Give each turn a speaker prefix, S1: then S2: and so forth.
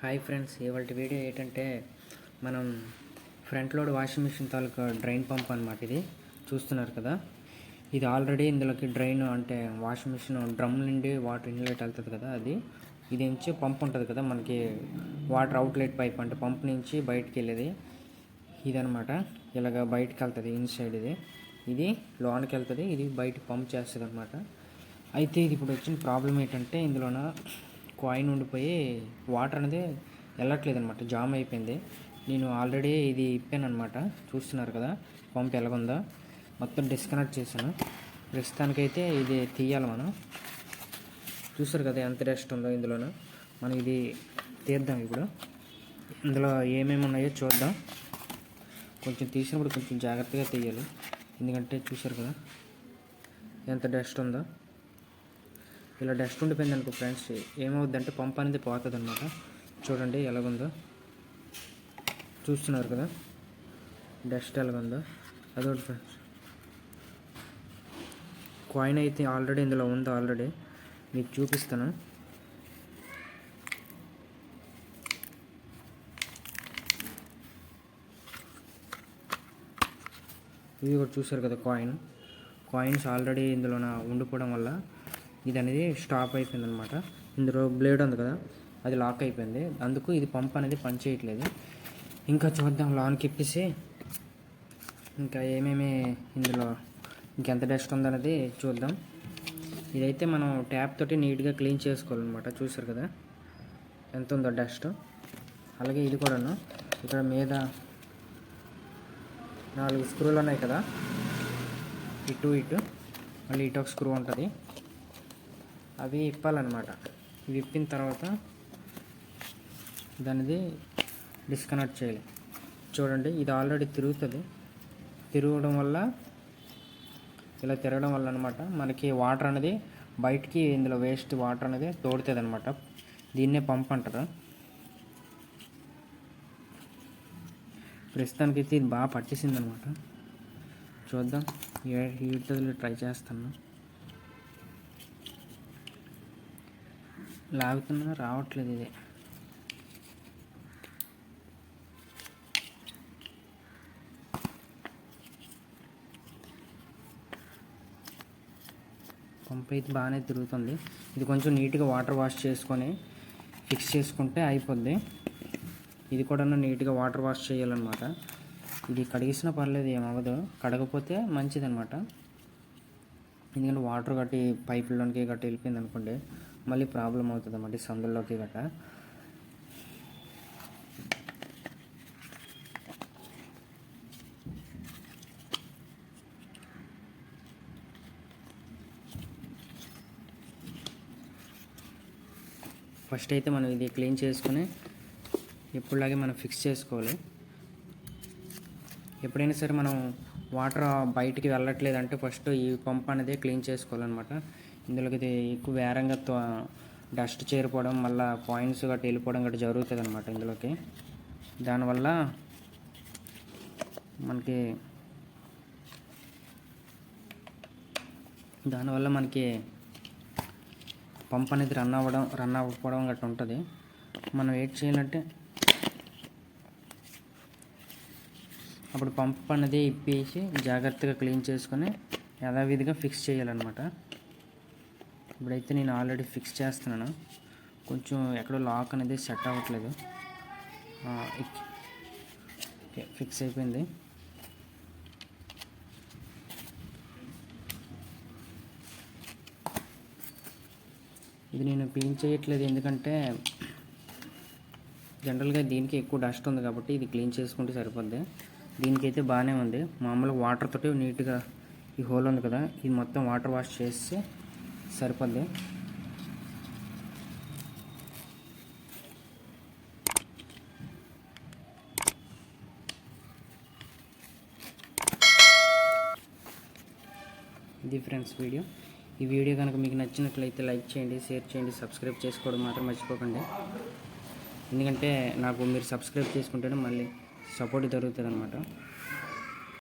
S1: Hi friends, ఇవాళ video ఏంటంటే మనం ఫ్రంట్ లోడ్ వాషింగ్ మిషన్ తాలూకా డ్రైన్ పంప్ అనమాట. ఇది చూస్తున్నారు కదా, ఇది ఆల్రెడీ ఇందులోకి డ్రైన్ అంటే వాషింగ్ మిషన్ డ్రమ్ నుండి వాటర్ ఇన్లెట్ వెళ్తుంది కదా, ఇది నుంచి పంప్ ఉంటుంది కదా, మనకి వాటర్ అవుట్లెట్ పైప్ అంటే పంప్ నుంచి బయటికి వెళ్ళేది ఇదనమాట. ఇలాగ బయటకు వెళ్తుంది ఇన్సైడ్, ఇది లోనికి వెళ్తుంది, ఇది బయట పంప్ చేస్తుంది అనమాట. అయితే ఇది ఇప్పుడు వచ్చిన ప్రాబ్లం ఏంటంటే ఇందులోన కాయిన్ ఉండిపోయి వాటర్ అనేది వెళ్ళట్లేదు అనమాట, జామ్ అయిపోయింది. నేను ఆల్రెడీ ఇది ఇప్పాను అనమాట, చూస్తున్నారు కదా పంప్ ఎలాగుందో. మొత్తం డిస్కనెక్ట్ చేశాను. ప్రస్తుతానికైతే ఇది తీయాలి మనం. చూసారు కదా ఎంత డస్ట్ ఉందో ఇందులోన. మనం ఇది తీద్దాం ఇప్పుడు. ఇందులో ఏమేమి ఉన్నాయో చూద్దాం. కొంచెం తీసినప్పుడు కొంచెం జాగ్రత్తగా తీయాలి, ఎందుకంటే చూసారు కదా ఎంత డస్ట్ ఉందో. ఇలా డస్ట్ ఉండిపోయింది అనుకో ఫ్రెండ్స్, ఏమవుద్దంటే పంప్ అనేది పోతుంది అనమాట. చూడండి ఎలాగుందో, చూస్తున్నారు కదా డస్ట్ ఎలాగుందో. అదొకటి ఫ్రెండ్స్, కాయిన్ అయితే ఆల్రెడీ ఇందులో ఉంది, ఆల్రెడీ మీకు చూపిస్తాను. ఇది కూడా చూసారు కదా కాయిన్స్ ఆల్రెడీ ఇందులో ఉండిపోవడం వల్ల ఇది అనేది స్టాప్ అయిపోయింది అనమాట. ఇందులో బ్లేడ్ ఉంది కదా, అది లాక్ అయిపోయింది, అందుకు ఇది పంప్ అనేది పనిచేయట్లేదు. ఇంకా చూద్దాం లాన్కి ఇప్పేసి ఇంకా ఏమేమి ఇందులో ఇంకెంత డస్ట్ ఉందనేది చూద్దాం. ఇదైతే మనం ట్యాప్ తోటి నీట్గా క్లీన్ చేసుకోవాలన్నమాట. చూసారు కదా ఎంత ఉందో డస్ట్. అలాగే ఇది కూడాను, ఇక్కడ మీద 4 స్క్రూలు ఉన్నాయి కదా, ఇటు మళ్ళీ ఇటు ఒక స్క్రూ ఉంటుంది, అవి ఇప్పాలన్నమాట. ఇవి ఇప్పిన తర్వాత దానిది డిస్కనెక్ట్ చేయాలి. చూడండి ఇది ఆల్రెడీ తిరగడం వల్ల, ఇలా తిరగడం వల్ల అనమాట మనకి వాటర్ అనేది బయటికి, ఇందులో వేస్ట్ వాటర్ అనేది తోడుతుంది అనమాట. దీన్నే పంప్ అంటారు. ప్రస్తుతానికైతే ఇది బాగా పట్టేసింది అనమాట. చూద్దాం, వీటిలో ట్రై చేస్తాను. లాగుతున్నా రావట్లేదు ఇది. పంప్ అయితే బాగానే తిరుగుతుంది. ఇది కొంచెం నీట్గా వాటర్ వాష్ చేసుకొని ఫిక్స్ చేసుకుంటే అయిపోద్ది. ఇది కూడా నీట్గా వాటర్ వాష్ చేయాలన్నమాట. ఇది కడిగిసినా పర్లేదు, ఏమవ్వదు. కడగపోతే మంచిదన్నమాట. ఎందుకంటే వాటర్ గట్టి పైపుల్లోనికి గట్టి వెళ్ళిపోయింది అనుకోండి, మళ్ళీ ప్రాబ్లం అవుతుంది అన్నమాట సందుల్లోకి గట్ట. ఫస్ట్ అయితే మనం ఇది క్లీన్ చేసుకుని ఎప్పుడులాగే మనం ఫిక్స్ చేసుకోవాలి. ఎప్పుడైనా సరే మనం వాటర్ బయటికి వెళ్ళట్లేదంటే ఫస్ట్ ఈ పంప్ అనేది క్లీన్ చేసుకోవాలన్నమాట. ఇందులోకి ఇది ఎక్కువ వేరంగా డస్ట్ చేరిపోవడం, మళ్ళీ పాయింట్స్ గట్రా వెళ్ళిపోవడం గట్రా జరుగుతుంది అనమాట ఇందులోకి. దానివల్ల మనకి పంప్ అనేది రన్ అవ్వకపోవడం గట్రా ఉంటుంది. మనం ఏం చేయాలంటే అప్పుడు పంప్ అనేది ఇప్పేసి జాగ్రత్తగా క్లీన్ చేసుకొని యథావిధిగా ఫిక్స్ చేయాలన్నమాట. ఇప్పుడైతే నేను ఆల్రెడీ ఫిక్స్ చేస్తున్నాను. కొంచెం ఎక్కడో లాక్ అనేది సెట్ అవ్వట్లేదు. ఓకే, ఫిక్స్ అయిపోయింది. ఇది నేను క్లీన్ చేయట్లేదు, ఎందుకంటే జనరల్గా దీనికి ఎక్కువ డస్ట్ ఉంది కాబట్టి ఇది క్లీన్ చేసుకుంటే సరిపోద్ది. దీనికైతే బాగానే ఉంది. మామూలుగా వాటర్ తోటి నీట్గా ఈ హోల్ ఉంది కదా, ఇది మొత్తం వాటర్ వాష్ చేస్తే సరిపోద్ది. ఇది ఫ్రెండ్స్ వీడియో. ఈ వీడియో కనుక మీకు నచ్చినట్లయితే లైక్ చేయండి, షేర్ చేయండి, సబ్స్క్రైబ్ చేసుకోవడం మాత్రం మర్చిపోకండి. ఎందుకంటే నాకు మీరు సబ్స్క్రైబ్ చేసుకుంటేనే మళ్ళీ సపోర్ట్ దొరుకుతుంది అనమాట.